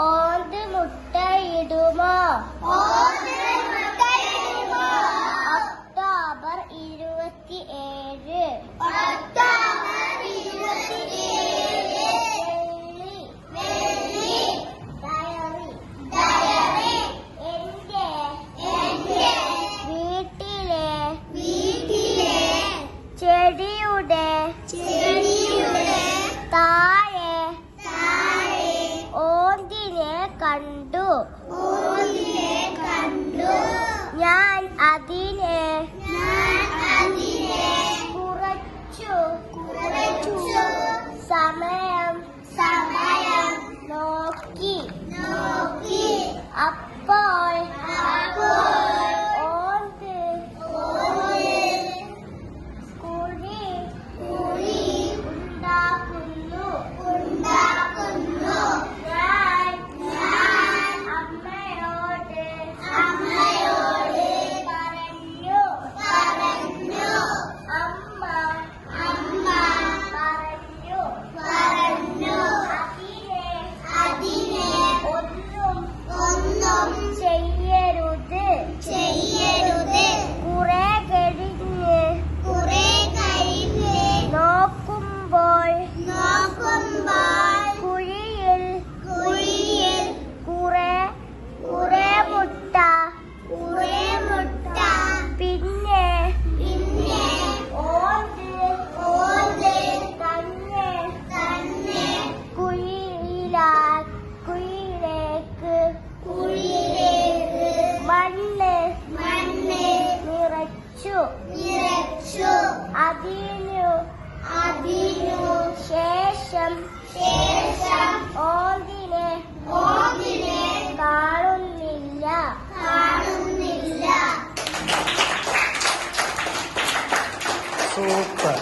ഓന്ത് മുട്ടയിടുമോ? ഒക്ടോബർ 27. ചെടിയുടെ താഴെ ഓന്തിനെ കണ്ടു. ഞാൻ അതിനെ കുറച്ചു സമയം നോക്കി. അപ്പോൾ ഓന്ത് ഉണ്ടാക്കുന്നു. ഞാൻ അമ്മയോട് പറഞ്ഞു. അമ്മ പറഞ്ഞു അതിനെ ഒന്നും ചെയ്യരുത്. കുറെ കഴിഞ്ഞ് നോക്കുമ്പോൾ കുഴിയിൽ കുറെ മുട്ട. പിന്നെ ഓന്ത് തന്നെ കുഴിയിലേക്ക് മണ്ണ് നിറച്ചു. അതിനു ശേഷം ഓന്തിനെ കാണുന്നില്ല. സൂപ്പർ.